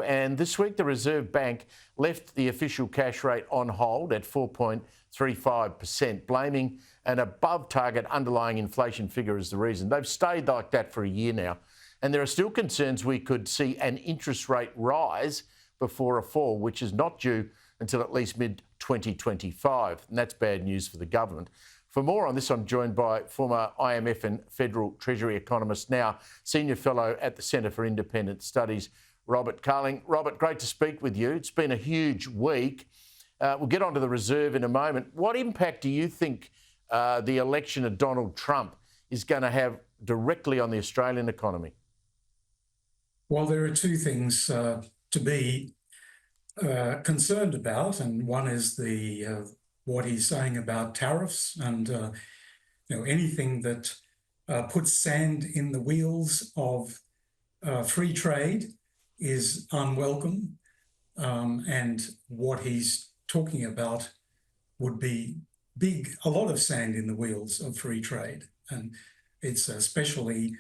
And this week, the Reserve Bank left the official cash rate on hold at 4.35%, blaming an above-target underlying inflation figure as the reason. They've stayed like that for a year now, and there are still concerns we could see an interest rate rise before a fall, which is not due until at least mid-2025, and that's bad news for the government. For more on this, I'm joined by former IMF and Federal Treasury economist, now Senior Fellow at the Centre for Independent Studies, Robert Carling. Robert, great to speak with you. It's been a huge week. We'll get onto the Reserve in a moment. What impact do you think the election of Donald Trump is going to have directly on the Australian economy? Well, there are two things to be concerned about, and one is the what he's saying about tariffs and anything that puts sand in the wheels of free trade is unwelcome, and what he's talking about would be a lot of sand in the wheels of free trade, and it's especially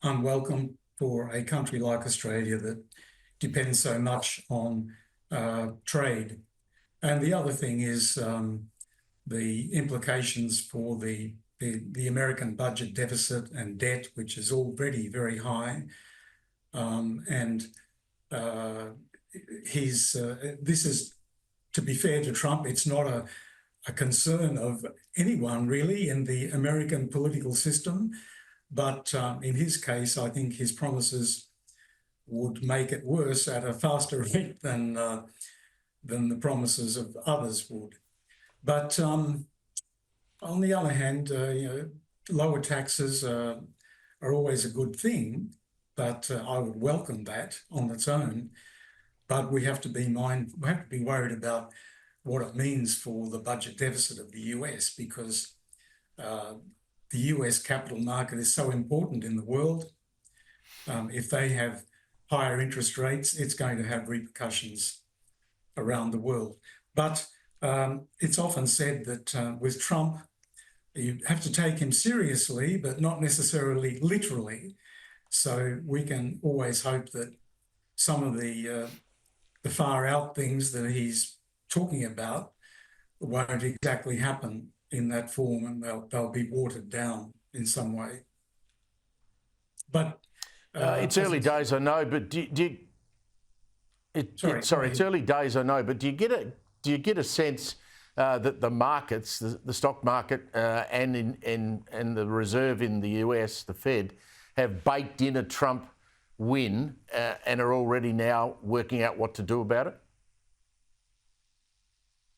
unwelcome for a country like Australia that depends so much on trade. And the other thing is the implications for the American budget deficit and debt, which is already very high. This is, to be fair to Trump, it's not a concern of anyone really in the American political system. But in his case, I think his promises would make it worse at a faster rate than the promises of others would. But on the other hand, lower taxes are always a good thing. But I would welcome that on its own. But we have to be worried about what it means for the budget deficit of the US, because the US capital market is so important in the world. If they have higher interest rates, it's going to have repercussions around the world. But it's often said that with Trump, you have to take him seriously, but not necessarily literally. So we can always hope that some of the far out things that he's talking about won't exactly happen in that form, and they'll be watered down in some way. But it's early days, I know. But it's early days, I know. But do you get a sense that the markets, the stock market, and the Reserve in the US, the Fed, have baked in a Trump win and are already now working out what to do about it?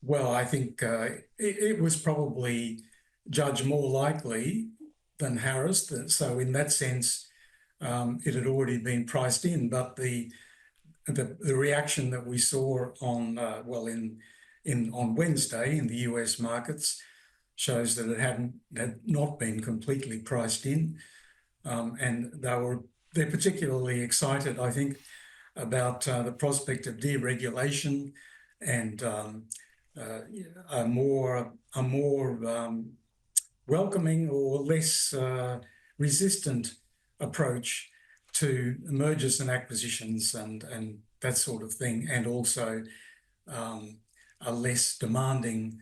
Well, I think it was probably judged more likely than Harris. So in that sense, it had already been priced in. But the reaction that we saw on on Wednesday in the US markets shows that it had not been completely priced in. And they're particularly excited, I think, about the prospect of deregulation and a more welcoming or less resistant approach to mergers and acquisitions and that sort of thing, and also a less demanding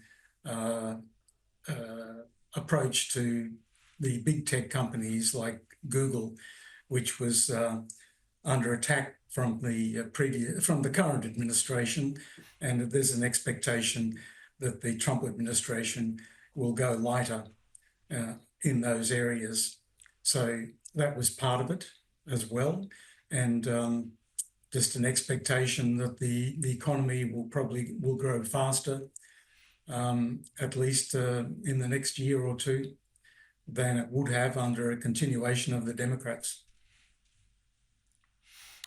approach to the big tech companies like Google, which was under attack from the current administration, and there's an expectation that the Trump administration will go lighter in those areas. So that was part of it as well, and just an expectation that the economy will grow faster, at least in the next year or two, than it would have under a continuation of the Democrats.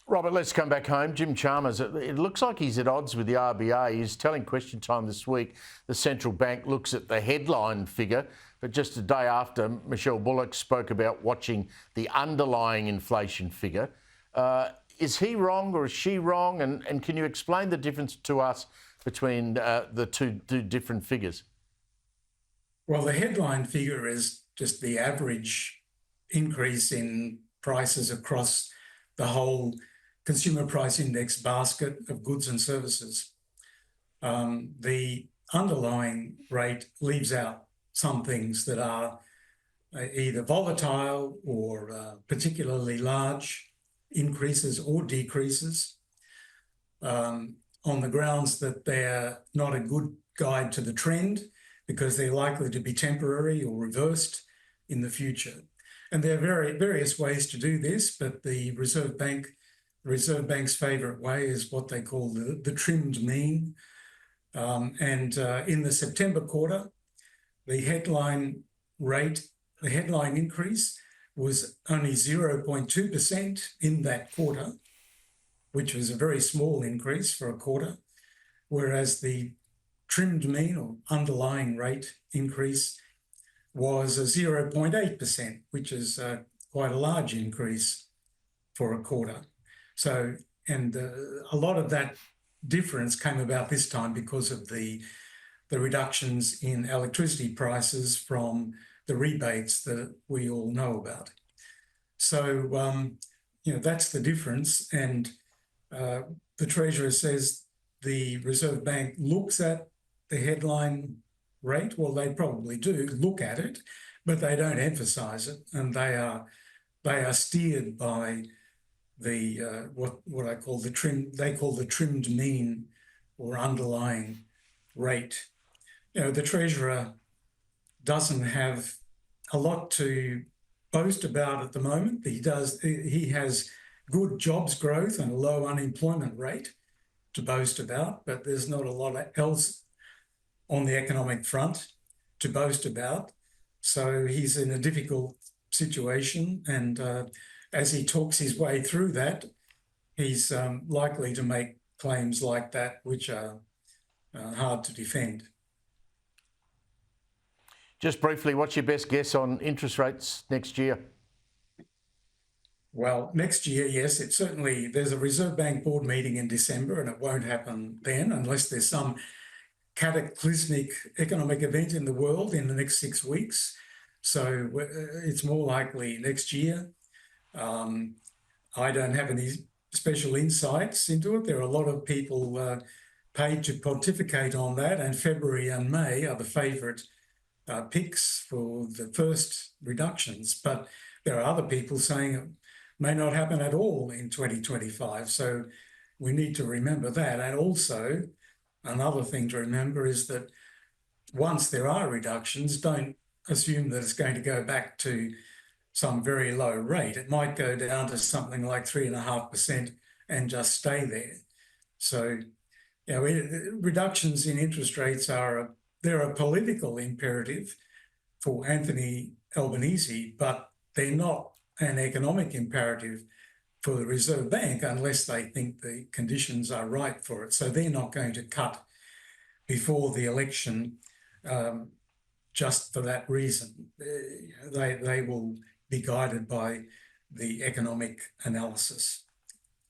Robert, let's come back home. Jim Chalmers, it looks like he's at odds with the RBA. He's telling Question Time this week the central bank looks at the headline figure, but just a day after, Michelle Bullock spoke about watching the underlying inflation figure. Is he wrong or is she wrong? And can you explain the difference to us between the two different figures? Well, the headline figure is just the average increase in prices across the whole consumer price index basket of goods and services. The underlying rate leaves out some things that are either volatile or particularly large increases or decreases, on the grounds that they're not a good guide to the trend because they're likely to be temporary or reversed in the future. And there are various ways to do this, but the Reserve Bank's favourite way is what they call the trimmed mean. In the September quarter, the headline increase was only 0.2% in that quarter, which was a very small increase for a quarter, whereas the trimmed mean or underlying rate increase was a 0.8%, which is quite a large increase for a quarter. So, and a lot of that difference came about this time because of the reductions in electricity prices from the rebates that we all know about. So, that's the difference. And the Treasurer says the Reserve Bank looks at the headline rate. Well, they probably do look at it, but they don't emphasise it, and they are steered by the what I call the trimmed mean or underlying rate. The Treasurer doesn't have a lot to boast about at the moment. He has good jobs growth and a low unemployment rate to boast about, but there's not a lot else on the economic front to boast about. So he's in a difficult situation, and as he talks his way through that, he's likely to make claims like that, which are hard to defend. Just briefly, what's your best guess on interest rates next year? Well, next year, yes, there's a Reserve Bank board meeting in December, and it won't happen then unless there's some cataclysmic economic event in the world in the next 6 weeks. So it's more likely next year. I don't have any special insights into it. There are a lot of people paid to pontificate on that, and February and May are the favourite picks for the first reductions. But there are other people saying it may not happen at all in 2025. So we need to remember that. And also, another thing to remember is that once there are reductions, don't assume that it's going to go back to some very low rate. It might go down to something like 3.5% and just stay there. So, reductions in interest rates they're a political imperative for Anthony Albanese, but they're not an economic imperative for the Reserve Bank unless they think the conditions are right for it. So they're not going to cut before the election just for that reason. They will be guided by the economic analysis,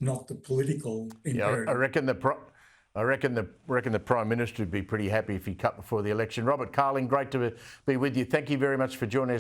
not the political imperative. I reckon the Prime Minister would be pretty happy if he cut before the election. Robert Carling, great to be with you. Thank you very much for joining us.